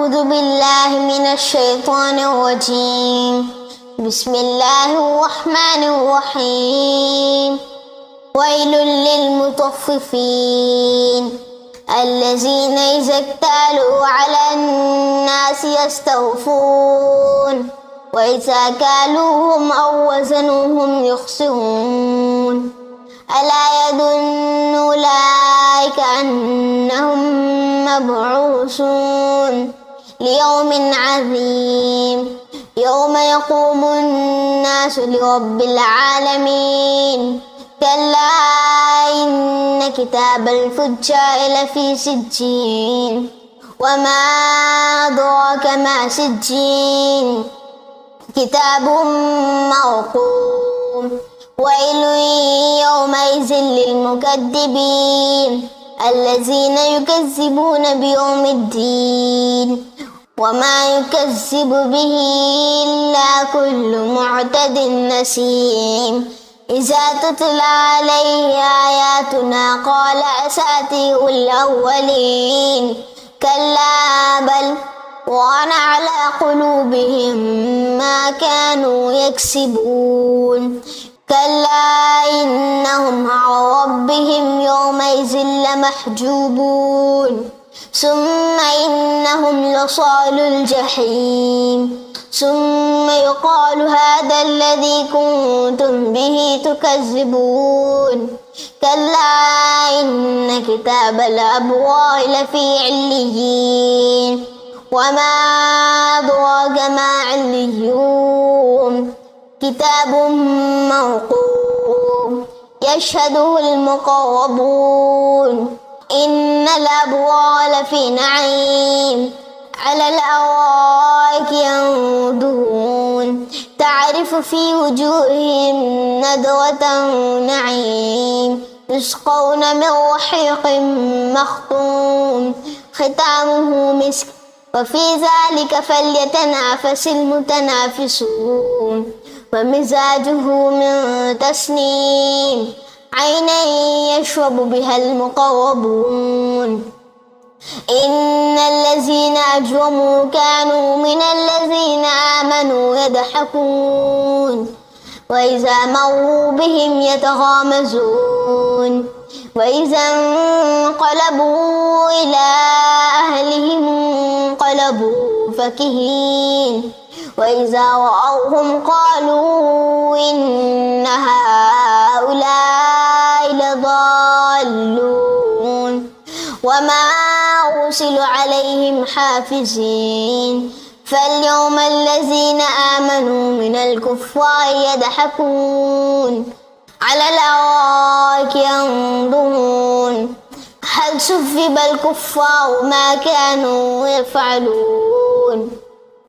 أعوذ بالله من الشيطان الرجيم. بسم الله الرحمن الرحيم. ويل للمطففين الذين إذا اكتالوا على الناس يستوفون وإذا كالوهم أو وزنوهم يخسرون. ألا يظن أولئك أنهم مبعوثون ليوم عظيم يوم يقوم الناس لرب العالمين. كلا إن كتاب الفجار لفي سجين وما أدراك ما سجين كتاب مرقوم. ويل يومئذ للمكذبين الذين يكذبون بيوم الدين وما يكذب به إلا كل معتد نسيم. إذا تتلى عليه آياتنا قال أساطير الأولين. كلا بل ران على قلوبهم ما كانوا يكسبون. كلا إنهم عن ربهم يومئذ لمحجوبون. ثم إنهم لصالو الجحيم. ثم يقال هذا الذي كنتم به تكذبون. كلا إن كتاب الأبرار لفي عليين وما أدراك ما عليون كتاب مرقوم يشهده المقربون. إن الأبرار لفي نعيم على الأرائك ينظرون تعرف في وجوههم نضرة النعيم يسقون من رحيق مختوم ختامه مسك وفي ذلك فليتنافس المتنافسون. ومزاجه من تسنيم عينا يشرب بها المقربون. إن الذين أجرموا كانوا من الذين آمنوا يضحكون وإذا مروا بهم يتغامزون وإذا انقلبوا إلى أهلهم انقلبوا فكهين وإذا رأوهم قالوا إن هؤلاء لضالون وما أرسلوا عليهم حافظين. فاليوم الذين آمنوا من الكفار يضحكون على الأرائك ينظرون هل ثوب الكفار ما كانوا يفعلون.